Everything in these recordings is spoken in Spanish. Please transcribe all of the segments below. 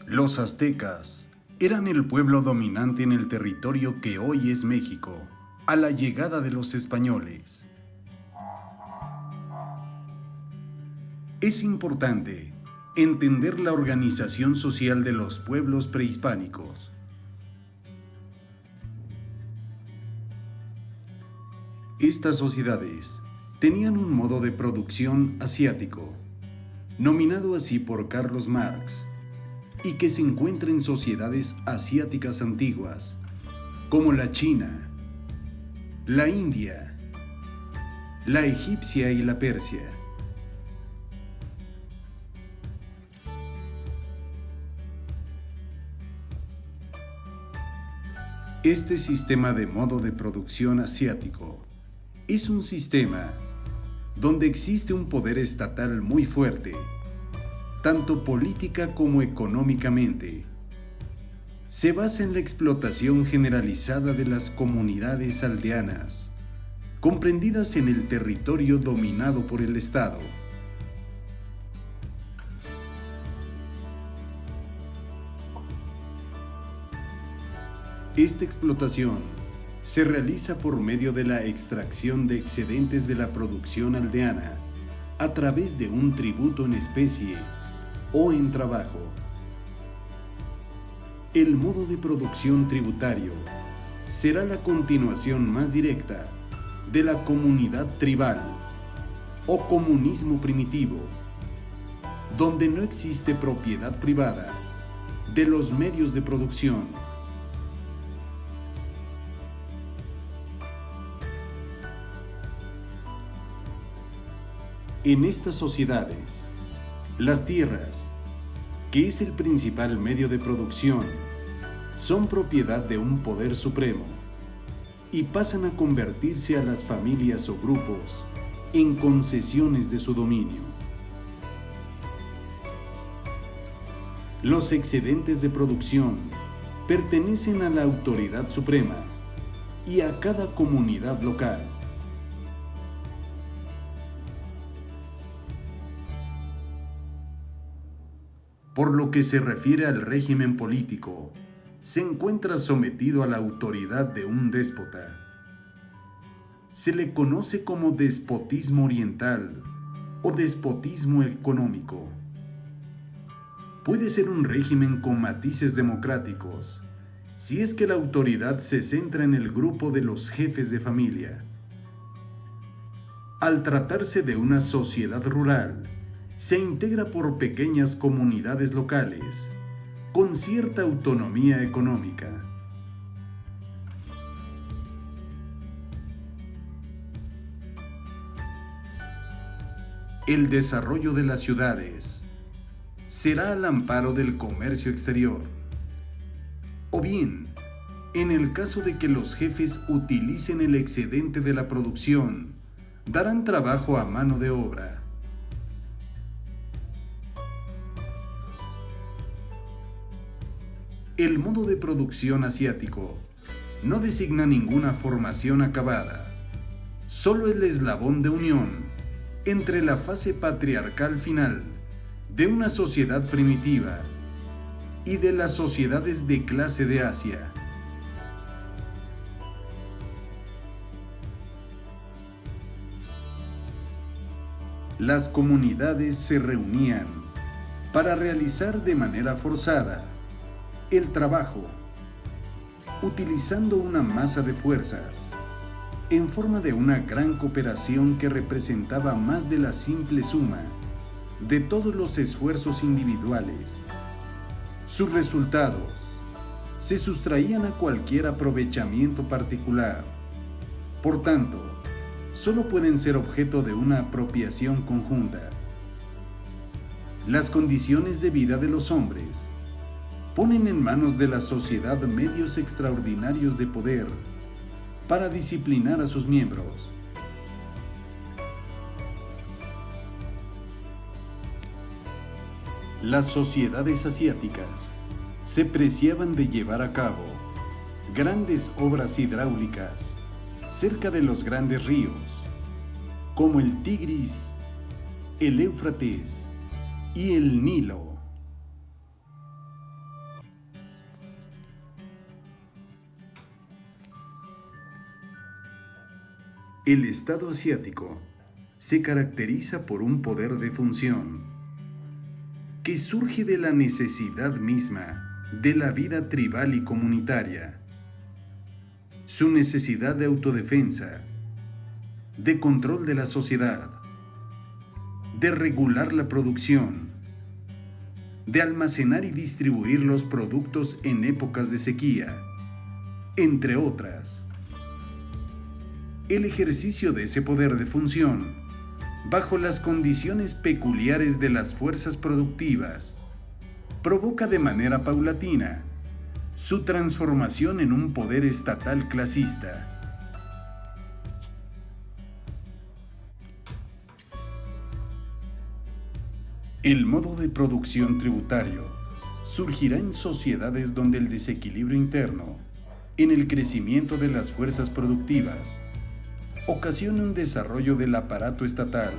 Los aztecas eran el pueblo dominante en el territorio que hoy es México, a la llegada de los españoles. Es importante entender la organización social de los pueblos prehispánicos. Estas sociedades tenían un modo de producción asiático, nominado así por Carlos Marx, y que se encuentra en sociedades asiáticas antiguas, como la China, la India, la egipcia y la Persia. Este sistema de modo de producción asiático es un sistema donde existe un poder estatal muy fuerte, tanto política como económicamente. Se basa en la explotación generalizada de las comunidades aldeanas, comprendidas en el territorio dominado por el Estado. Esta explotación se realiza por medio de la extracción de excedentes de la producción aldeana a través de un tributo en especie o en trabajo. El modo de producción tributario será la continuación más directa de la comunidad tribal o comunismo primitivo, donde no existe propiedad privada de los medios de producción. En estas sociedades, las tierras, que es el principal medio de producción, son propiedad de un poder supremo y pasan a convertirse a las familias o grupos en concesiones de su dominio. Los excedentes de producción pertenecen a la autoridad suprema y a cada comunidad local. Por lo que se refiere al régimen político, se encuentra sometido a la autoridad de un déspota. Se le conoce como despotismo oriental o despotismo económico. Puede ser un régimen con matices democráticos, si es que la autoridad se centra en el grupo de los jefes de familia. Al tratarse de una sociedad rural, se integra por pequeñas comunidades locales, con cierta autonomía económica. El desarrollo de las ciudades será al amparo del comercio exterior, o bien, en el caso de que los jefes utilicen el excedente de la producción, darán trabajo a mano de obra. El modo de producción asiático no designa ninguna formación acabada, solo el eslabón de unión entre la fase patriarcal final de una sociedad primitiva y de las sociedades de clase de Asia. Las comunidades se reunían para realizar de manera forzada el trabajo, utilizando una masa de fuerzas, en forma de una gran cooperación que representaba más de la simple suma de todos los esfuerzos individuales. Sus resultados se sustraían a cualquier aprovechamiento particular. Por tanto, solo pueden ser objeto de una apropiación conjunta. Las condiciones de vida de los hombres ponen en manos de la sociedad medios extraordinarios de poder para disciplinar a sus miembros. Las sociedades asiáticas se preciaban de llevar a cabo grandes obras hidráulicas cerca de los grandes ríos, como el Tigris, el Éufrates y el Nilo. El Estado asiático se caracteriza por un poder de función que surge de la necesidad misma de la vida tribal y comunitaria, su necesidad de autodefensa, de control de la sociedad, de regular la producción, de almacenar y distribuir los productos en épocas de sequía, entre otras. El ejercicio de ese poder de función, bajo las condiciones peculiares de las fuerzas productivas, provoca de manera paulatina su transformación en un poder estatal clasista. El modo de producción tributario surgirá en sociedades donde el desequilibrio interno, en el crecimiento de las fuerzas productivas, ocasiona un desarrollo del aparato estatal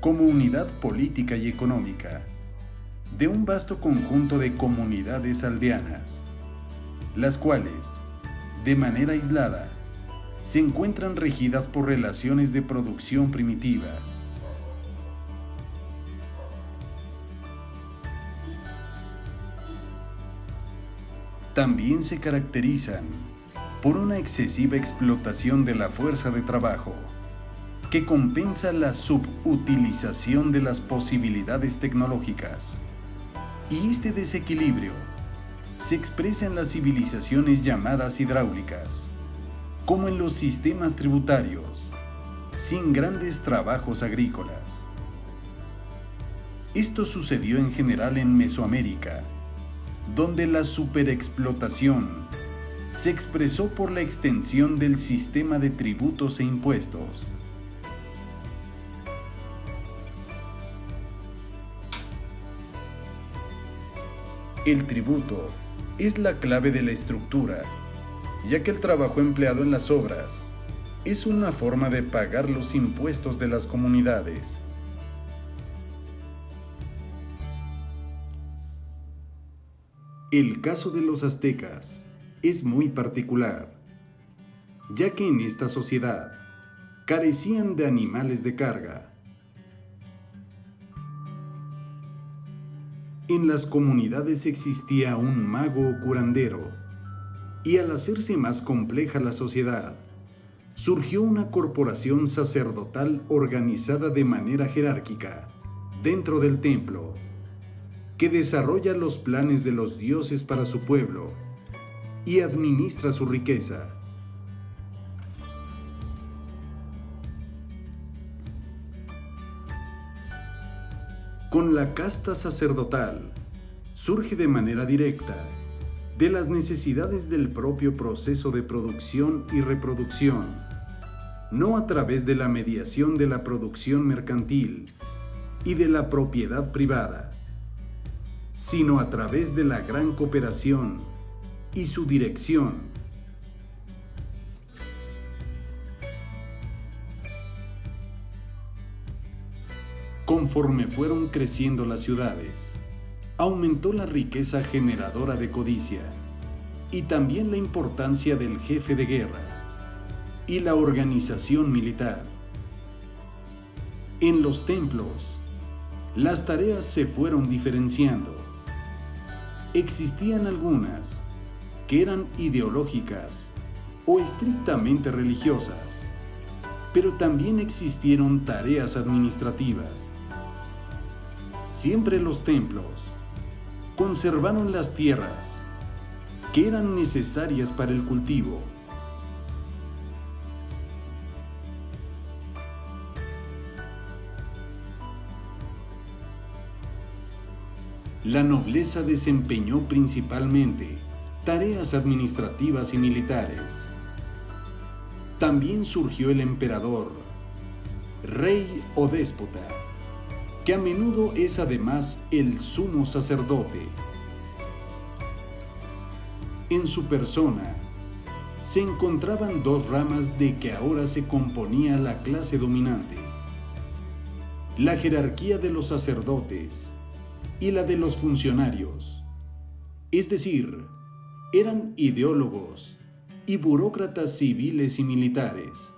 como unidad política y económica de un vasto conjunto de comunidades aldeanas, las cuales, de manera aislada, se encuentran regidas por relaciones de producción primitiva. También se caracterizan por una excesiva explotación de la fuerza de trabajo, que compensa la subutilización de las posibilidades tecnológicas. Y este desequilibrio se expresa en las civilizaciones llamadas hidráulicas, como en los sistemas tributarios, sin grandes trabajos agrícolas. Esto sucedió en general en Mesoamérica, donde la superexplotación se expresó por la extensión del sistema de tributos e impuestos. El tributo es la clave de la estructura, ya que el trabajo empleado en las obras es una forma de pagar los impuestos de las comunidades. El caso de los aztecas es muy particular, ya que en esta sociedad carecían de animales de carga. En las comunidades existía un mago o curandero, y al hacerse más compleja la sociedad, surgió una corporación sacerdotal organizada de manera jerárquica dentro del templo, que desarrolla los planes de los dioses para su pueblo y administra su riqueza. Con la casta sacerdotal surge de manera directa de las necesidades del propio proceso de producción y reproducción, no a través de la mediación de la producción mercantil y de la propiedad privada, sino a través de la gran cooperación y su dirección. Conforme fueron creciendo las ciudades, aumentó la riqueza generadora de codicia y también la importancia del jefe de guerra y la organización militar. En los templos, las tareas se fueron diferenciando. Existían algunas que eran ideológicas o estrictamente religiosas, pero también existieron tareas administrativas. Siempre los templos conservaron las tierras que eran necesarias para el cultivo. La nobleza desempeñó principalmente tareas administrativas y militares. También surgió el emperador, rey o déspota, que a menudo es además el sumo sacerdote. En su persona se encontraban dos ramas de que ahora se componía la clase dominante: la jerarquía de los sacerdotes y la de los funcionarios, es decir, eran ideólogos y burócratas civiles y militares.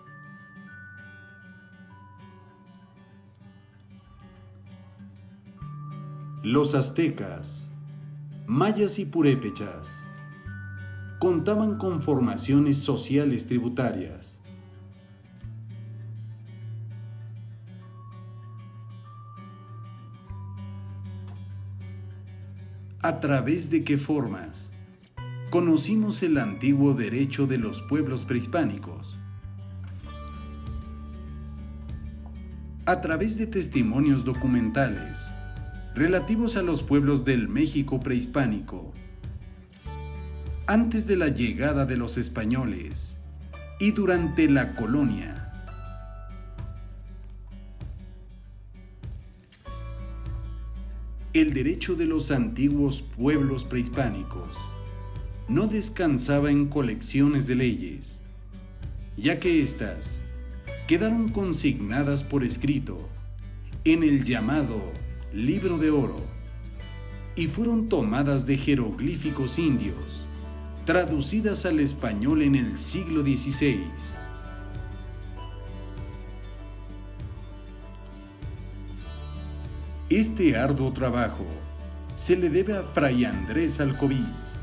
Los aztecas, mayas y purépechas contaban con formaciones sociales tributarias. ¿A través de qué formas conocimos el antiguo derecho de los pueblos prehispánicos? A través de testimonios documentales relativos a los pueblos del México prehispánico, antes de la llegada de los españoles y durante la colonia. El derecho de los antiguos pueblos prehispánicos no descansaba en colecciones de leyes, ya que éstas quedaron consignadas por escrito en el llamado Libro de Oro y fueron tomadas de jeroglíficos indios, traducidas al español en el siglo XVI. Este arduo trabajo se le debe a Fray Andrés Alcobiz.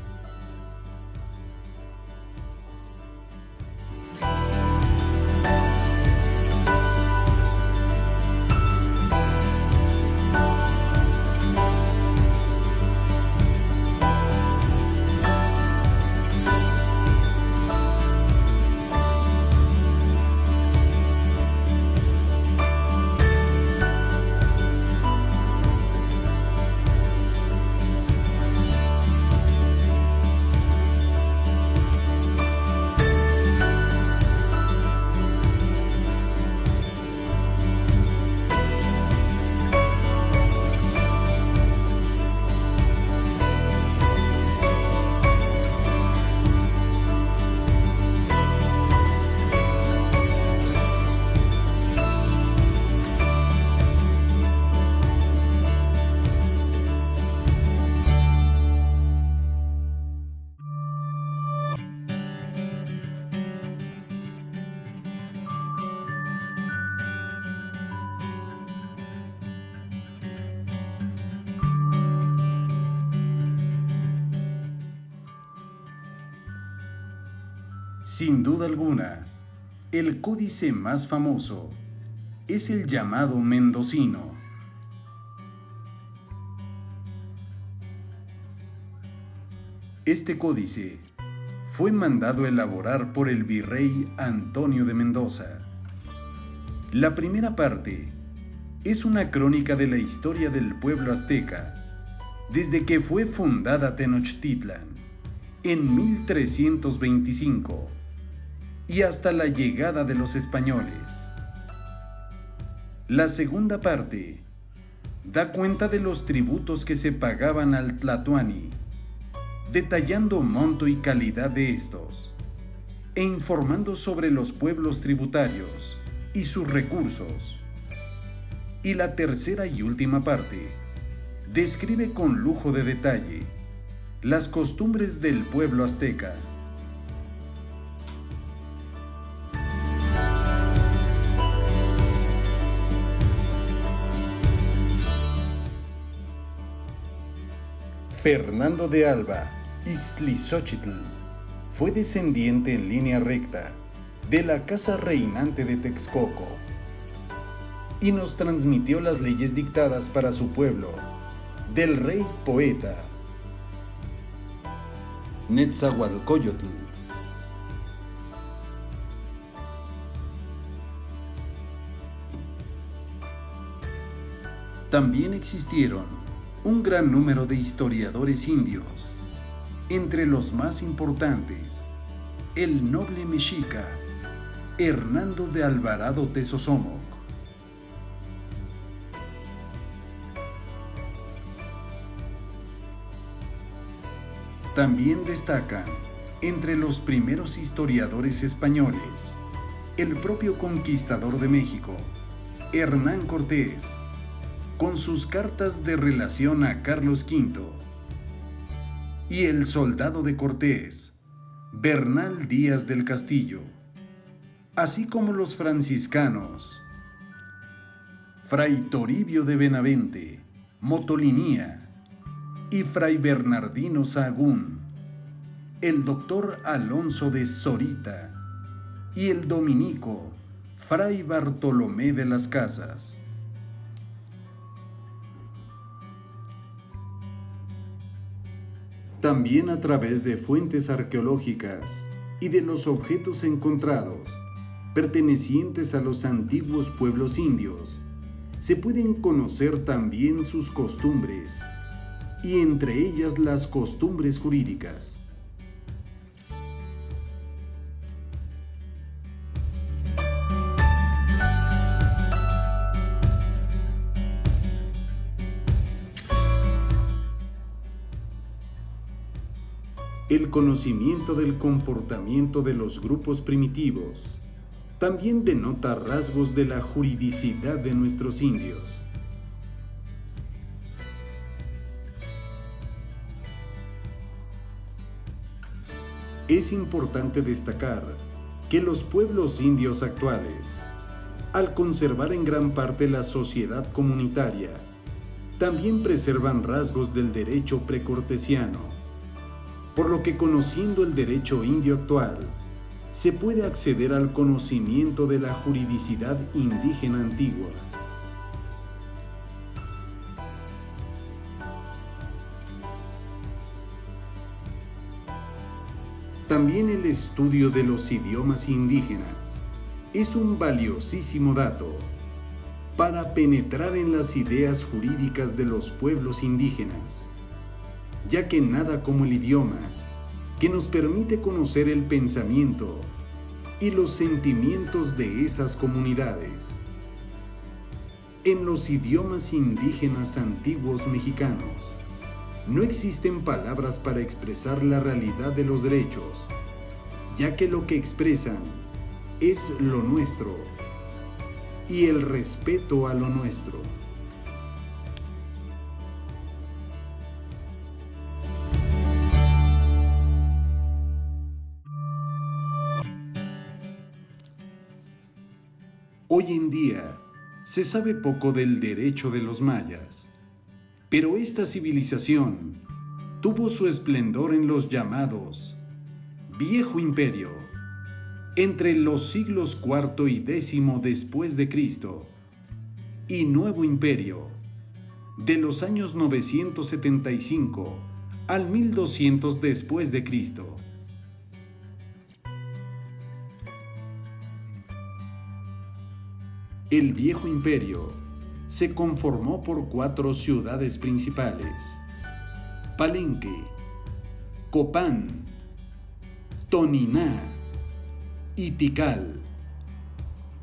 Sin duda alguna, el códice más famoso es el llamado mendocino. Este códice fue mandado elaborar por el virrey Antonio de Mendoza. La primera parte es una crónica de la historia del pueblo azteca desde que fue fundada Tenochtitlan en 1325 y hasta la llegada de los españoles. La segunda parte da cuenta de los tributos que se pagaban al Tlatoani, detallando monto y calidad de estos, e informando sobre los pueblos tributarios y sus recursos. Y la tercera y última parte describe con lujo de detalle las costumbres del pueblo azteca. Fernando de Alba Ixtlilxóchitl fue descendiente en línea recta de la casa reinante de Texcoco y nos transmitió las leyes dictadas para su pueblo del rey poeta Netzahualcóyotl. También existieron un gran número de historiadores indios, entre los más importantes, el noble mexica Hernando de Alvarado Tezosomoc. También destacan, entre los primeros historiadores españoles, el propio conquistador de México, Hernán Cortés, con sus cartas de relación a Carlos V, y el soldado de Cortés, Bernal Díaz del Castillo, así como los franciscanos, Fray Toribio de Benavente, Motolinía y Fray Bernardino Sahagún, el doctor Alonso de Zorita y el dominico Fray Bartolomé de las Casas. También a través de fuentes arqueológicas y de los objetos encontrados, pertenecientes a los antiguos pueblos indios, se pueden conocer también sus costumbres, y entre ellas las costumbres jurídicas. El conocimiento del comportamiento de los grupos primitivos también denota rasgos de la juridicidad de nuestros indios. Es importante destacar que los pueblos indios actuales, al conservar en gran parte la sociedad comunitaria, también preservan rasgos del derecho precortesiano, por lo que conociendo el derecho indio actual, se puede acceder al conocimiento de la juridicidad indígena antigua. También el estudio de los idiomas indígenas es un valiosísimo dato para penetrar en las ideas jurídicas de los pueblos indígenas, ya que nada como el idioma que nos permite conocer el pensamiento y los sentimientos de esas comunidades. En los idiomas indígenas antiguos mexicanos, no existen palabras para expresar la realidad de los derechos, ya que lo que expresan es lo nuestro y el respeto a lo nuestro. Hoy en día se sabe poco del derecho de los mayas, pero esta civilización tuvo su esplendor en los llamados Viejo Imperio, entre los siglos IV y X después de Cristo, y Nuevo Imperio, de los años 975 al 1200 después de Cristo. El Viejo Imperio se conformó por 4 ciudades principales: Palenque, Copán, Toniná y Tikal,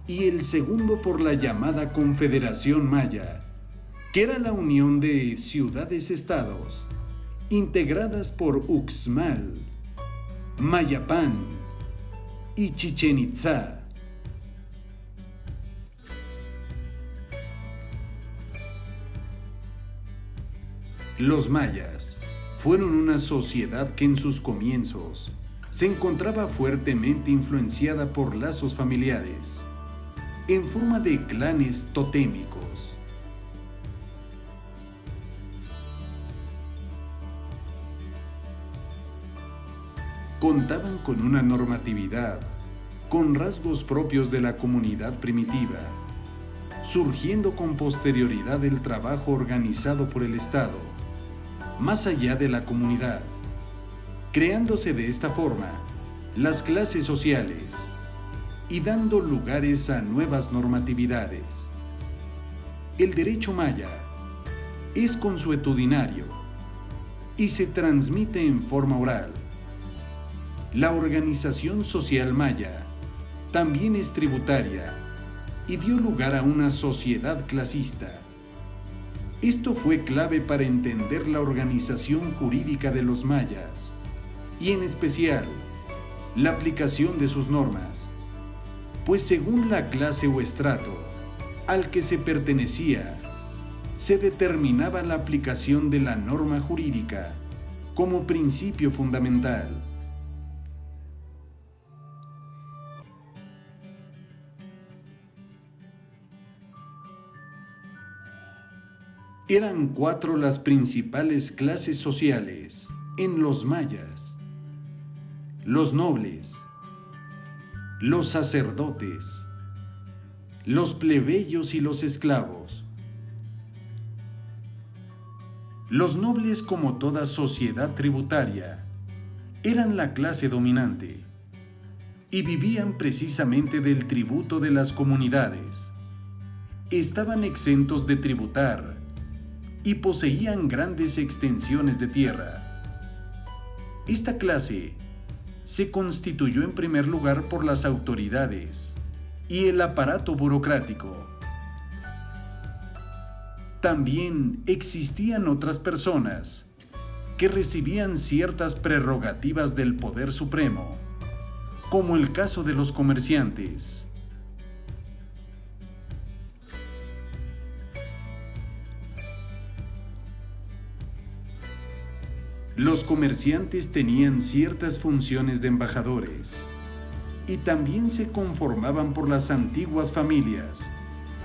y el segundo por la llamada Confederación Maya, que era la unión de ciudades-estados integradas por Uxmal, Mayapán y Chichén Itzá. Los mayas fueron una sociedad que en sus comienzos se encontraba fuertemente influenciada por lazos familiares, en forma de clanes totémicos. Contaban con una normatividad, con rasgos propios de la comunidad primitiva, surgiendo con posterioridad del trabajo organizado por el Estado, más allá de la comunidad, creándose de esta forma las clases sociales y dando lugares a nuevas normatividades. El derecho maya es consuetudinario y se transmite en forma oral. La organización social maya también es tributaria y dio lugar a una sociedad clasista. Esto fue clave para entender la organización jurídica de los mayas y en especial la aplicación de sus normas, pues según la clase o estrato al que se pertenecía, se determinaba la aplicación de la norma jurídica como principio fundamental. Eran 4 las principales clases sociales en los mayas: los nobles, los sacerdotes, los plebeyos y los esclavos. Los nobles, como toda sociedad tributaria, eran la clase dominante y vivían precisamente del tributo de las comunidades. Estaban exentos de tributar y poseían grandes extensiones de tierra. Esta clase se constituyó en primer lugar por las autoridades y el aparato burocrático. También existían otras personas que recibían ciertas prerrogativas del poder supremo, como el caso de los comerciantes. Los comerciantes tenían ciertas funciones de embajadores y también se conformaban por las antiguas familias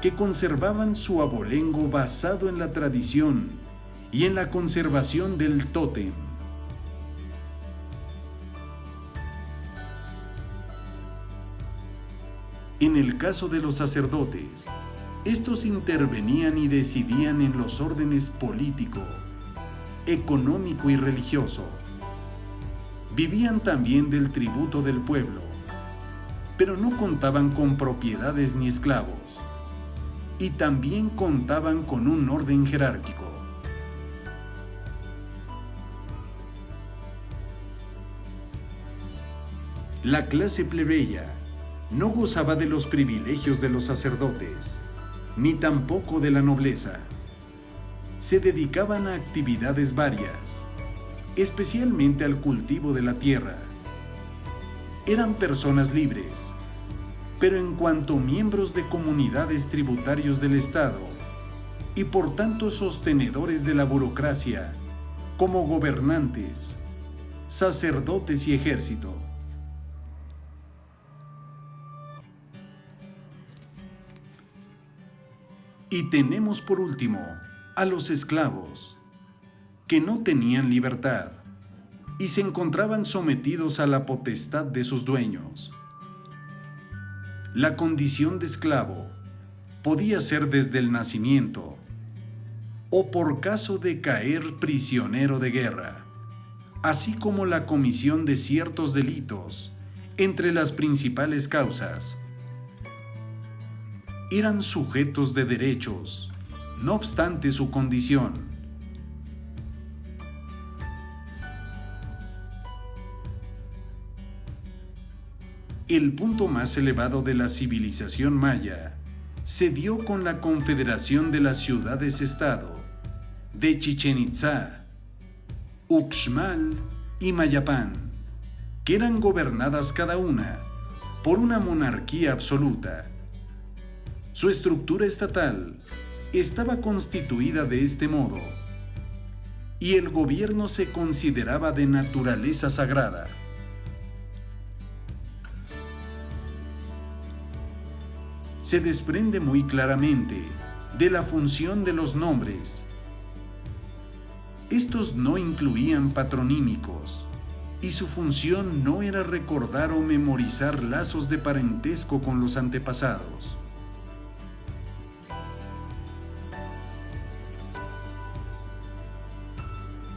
que conservaban su abolengo basado en la tradición y en la conservación del tótem. En el caso de los sacerdotes, estos intervenían y decidían en los órdenes político, económico y religioso. Vivían también del tributo del pueblo, pero no contaban con propiedades ni esclavos, y también contaban con un orden jerárquico. La clase plebeya no gozaba de los privilegios de los sacerdotes, ni tampoco de la nobleza. Se dedicaban a actividades varias, especialmente al cultivo de la tierra. Eran personas libres, pero en cuanto miembros de comunidades tributarios del Estado y por tanto sostenedores de la burocracia, como gobernantes, sacerdotes y ejército. Y tenemos por último a los esclavos, que no tenían libertad y se encontraban sometidos a la potestad de sus dueños. La condición de esclavo podía ser desde el nacimiento o por caso de caer prisionero de guerra, así como la comisión de ciertos delitos. Entre las principales causas, eran sujetos de derechos, no obstante su condición. El punto más elevado de la civilización maya se dio con la confederación de las ciudades-estado de Chichén Itzá, Uxmal y Mayapán, que eran gobernadas cada una por una monarquía absoluta. Su estructura estatal estaba constituida de este modo, y el gobierno se consideraba de naturaleza sagrada. Se desprende muy claramente de la función de los nombres. Estos no incluían patronímicos, y su función no era recordar o memorizar lazos de parentesco con los antepasados.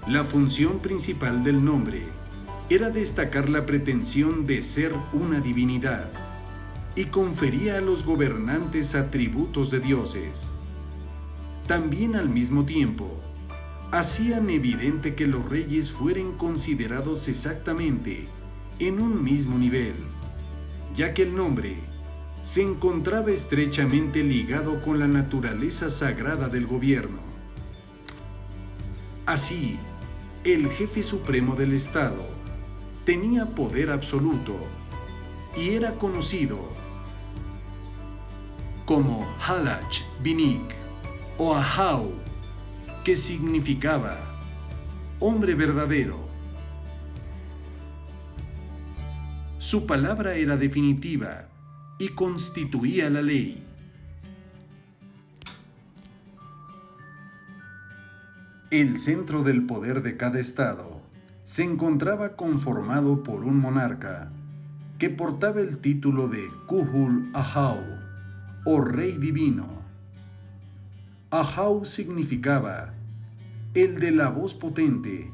La función principal del nombre era destacar la pretensión de ser una divinidad y confería a los gobernantes atributos de dioses. También al mismo tiempo, hacían evidente que los reyes fueran considerados exactamente en un mismo nivel, ya que el nombre se encontraba estrechamente ligado con la naturaleza sagrada del gobierno. Así, el jefe supremo del Estado tenía poder absoluto y era conocido como Halach Binik o Ahau, que significaba hombre verdadero. Su palabra era definitiva y constituía la ley. El centro del poder de cada estado se encontraba conformado por un monarca que portaba el título de Kuhul Ahau o Rey Divino. Ahau significaba el de la voz potente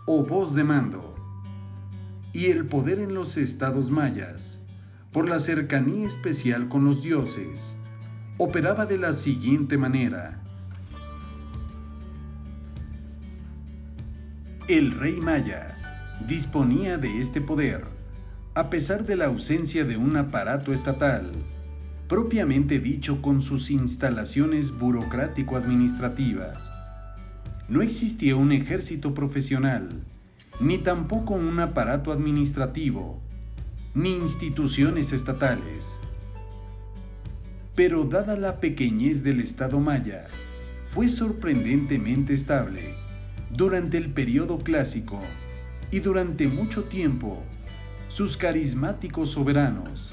o voz de mando, y el poder en los estados mayas, por la cercanía especial con los dioses, operaba de la siguiente manera. El rey maya disponía de este poder a pesar de la ausencia de un aparato estatal, propiamente dicho, con sus instalaciones burocrático-administrativas. No existía un ejército profesional, ni tampoco un aparato administrativo, ni instituciones estatales. Pero dada la pequeñez del Estado maya, fue sorprendentemente estable durante el período clásico y durante mucho tiempo sus carismáticos soberanos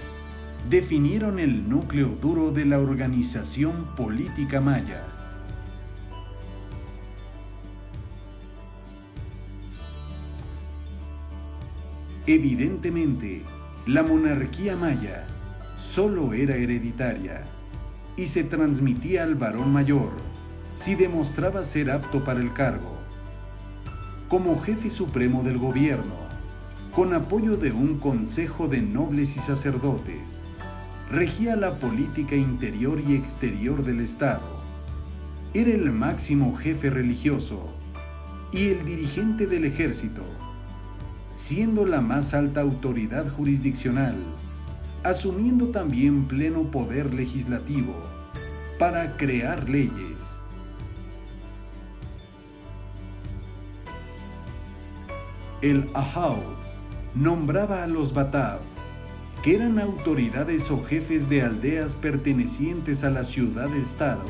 definieron el núcleo duro de la organización política maya. Evidentemente, la monarquía maya solo era hereditaria y se transmitía al varón mayor si demostraba ser apto para el cargo. Como jefe supremo del gobierno, con apoyo de un consejo de nobles y sacerdotes, regía la política interior y exterior del Estado. Era el máximo jefe religioso y el dirigente del ejército, siendo la más alta autoridad jurisdiccional, asumiendo también pleno poder legislativo para crear leyes. El Ahau nombraba a los Batab, que eran autoridades o jefes de aldeas pertenecientes a la ciudad-estado.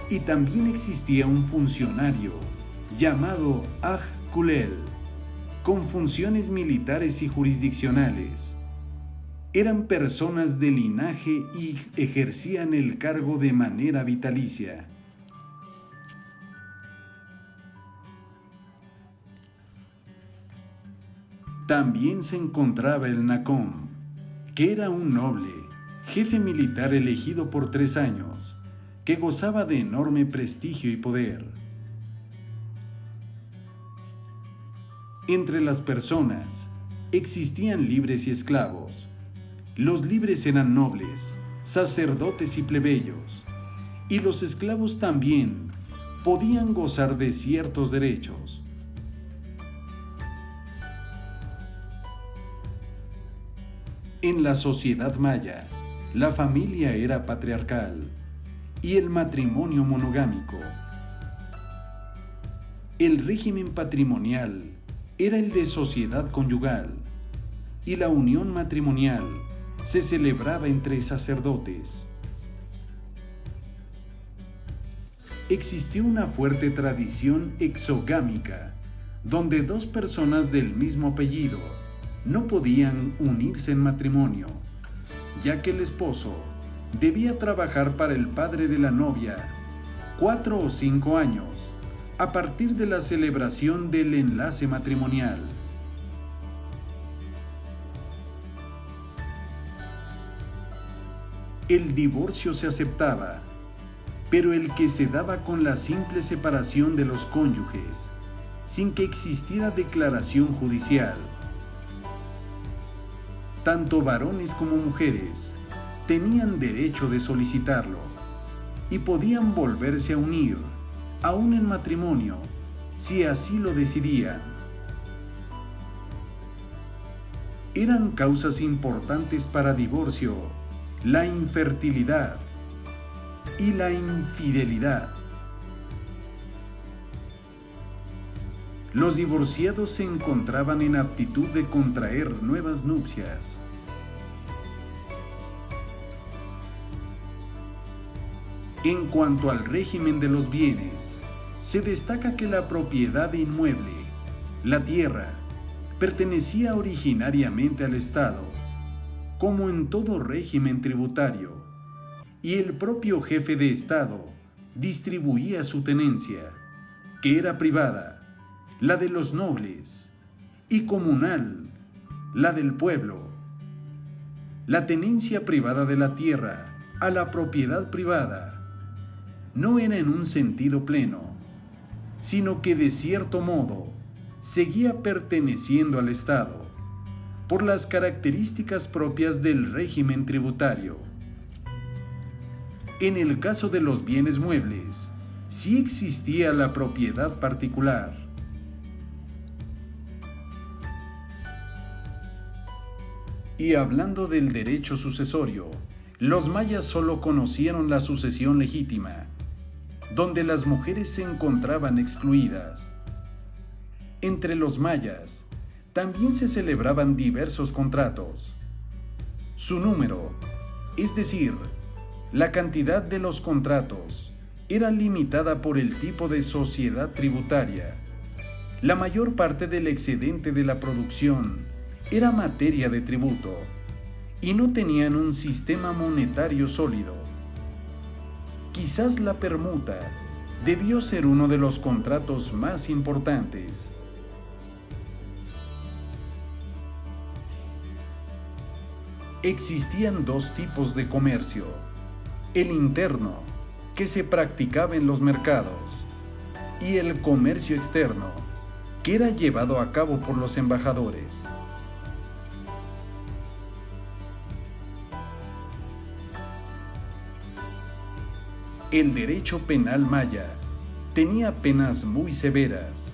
Y también existía un funcionario llamado Aj Kulel, con funciones militares y jurisdiccionales. Eran personas de linaje y ejercían el cargo de manera vitalicia. También se encontraba el Nacom, que era un noble, jefe militar elegido por 3 años, que gozaba de enorme prestigio y poder. Entre las personas existían libres y esclavos. Los libres eran nobles, sacerdotes y plebeyos, y los esclavos también podían gozar de ciertos derechos. En la sociedad maya, la familia era patriarcal y el matrimonio monogámico. El régimen patrimonial era el de sociedad conyugal y la unión matrimonial se celebraba entre sacerdotes. Existió una fuerte tradición exogámica, donde 2 personas del mismo apellido no podían unirse en matrimonio, ya que el esposo debía trabajar para el padre de la novia 4 o 5 años a partir de la celebración del enlace matrimonial. El divorcio se aceptaba, pero el que se daba con la simple separación de los cónyuges, sin que existiera declaración judicial. Tanto varones como mujeres tenían derecho de solicitarlo y podían volverse a unir, aún en matrimonio, si así lo decidían. Eran causas importantes para divorcio la infertilidad y la infidelidad. Los divorciados se encontraban en aptitud de contraer nuevas nupcias. En cuanto al régimen de los bienes, se destaca que la propiedad inmueble, la tierra, pertenecía originariamente al Estado, como en todo régimen tributario, y el propio jefe de Estado distribuía su tenencia. que era privada, la de los nobles, y comunal, la del pueblo. La tenencia privada de la tierra a la propiedad privada no era en un sentido pleno, sino que de cierto modo seguía perteneciendo al Estado por las características propias del régimen tributario. En el caso de los bienes muebles, sí existía la propiedad particular. Y hablando del derecho sucesorio, los mayas solo conocieron la sucesión legítima, donde las mujeres se encontraban excluidas. Entre los mayas también se celebraban diversos contratos. Su número, es decir, la cantidad de los contratos, era limitada por el tipo de sociedad tributaria. La mayor parte del excedente de la producción era materia de tributo y no tenían un sistema monetario sólido. Quizás la permuta debió ser uno de los contratos más importantes. Existían dos tipos de comercio: el interno, que se practicaba en los mercados, y el comercio externo, que era llevado a cabo por los embajadores. El derecho penal maya tenía penas muy severas.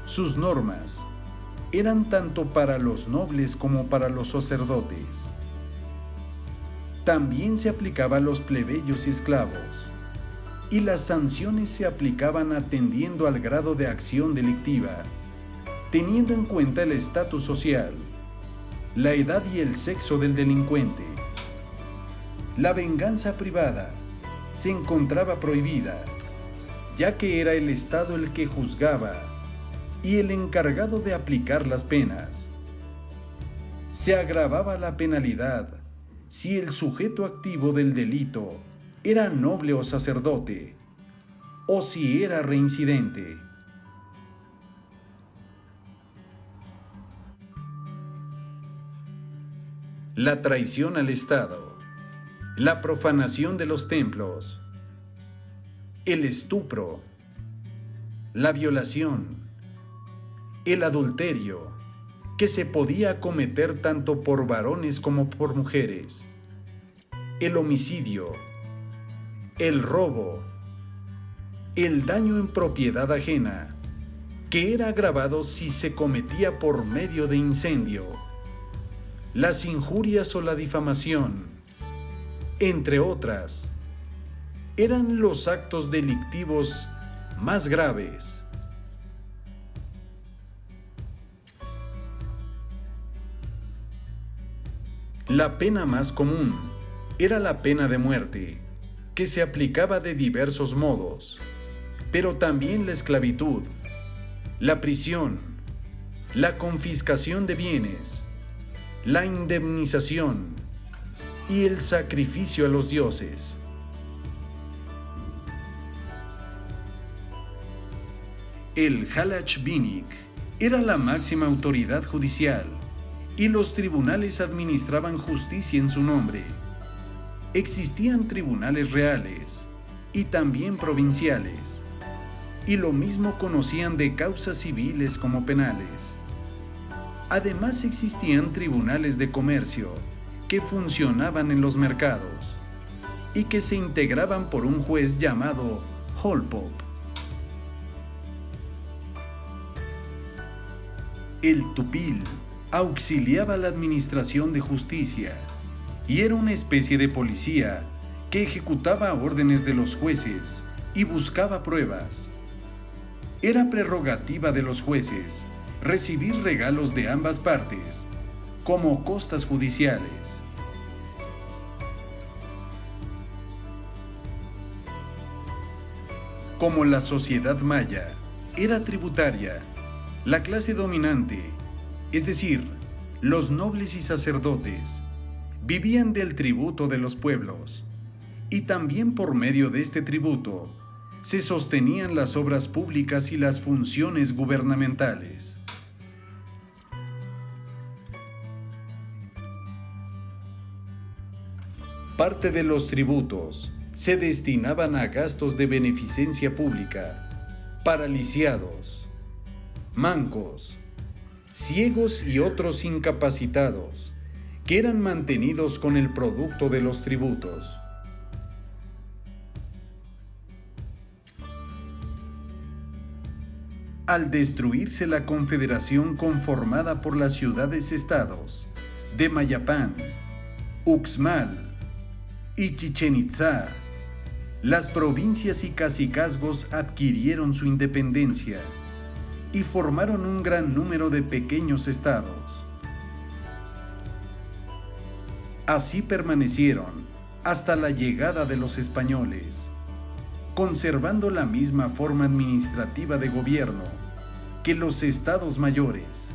Sus normas eran tanto para los nobles como para los sacerdotes. También se aplicaba a los plebeyos y esclavos, y las sanciones se aplicaban atendiendo al grado de acción delictiva, teniendo en cuenta el estatus social, la edad y el sexo del delincuente. La venganza privada se encontraba prohibida, ya que era el Estado el que juzgaba y el encargado de aplicar las penas. Se agravaba la penalidad si el sujeto activo del delito era noble o sacerdote, o si era reincidente. La traición al Estado, la profanación de los templos, el estupro, la violación, el adulterio, que se podía cometer tanto por varones como por mujeres, el homicidio, el robo, el daño en propiedad ajena, que era agravado si se cometía por medio de incendio, las injurias o la difamación, entre otras, eran los actos delictivos más graves. La pena más común era la pena de muerte, que se aplicaba de diversos modos, pero también la esclavitud, la prisión, la confiscación de bienes, la indemnización y el sacrificio a los dioses. El Halach Binik era la máxima autoridad judicial y los tribunales administraban justicia en su nombre. Existían tribunales reales y también provinciales, y lo mismo conocían de causas civiles como penales. Además existían tribunales de comercio que funcionaban en los mercados y que se integraban por un juez llamado Holpop. El tupil auxiliaba la administración de justicia y era una especie de policía que ejecutaba órdenes de los jueces y buscaba pruebas. Era prerrogativa de los jueces recibir regalos de ambas partes, como costas judiciales. Como la sociedad maya era tributaria, la clase dominante, es decir, los nobles y sacerdotes, vivían del tributo de los pueblos, y también por medio de este tributo se sostenían las obras públicas y las funciones gubernamentales. Parte de los tributos se destinaban a gastos de beneficencia pública para lisiados, mancos, ciegos y otros incapacitados, que eran mantenidos con el producto de los tributos. Al destruirse la confederación conformada por las ciudades-estados de Mayapán, Uxmal y Chichén Itzá, las provincias y cacicazgos adquirieron su independencia y formaron un gran número de pequeños estados. Así permanecieron hasta la llegada de los españoles, conservando la misma forma administrativa de gobierno que los estados mayores.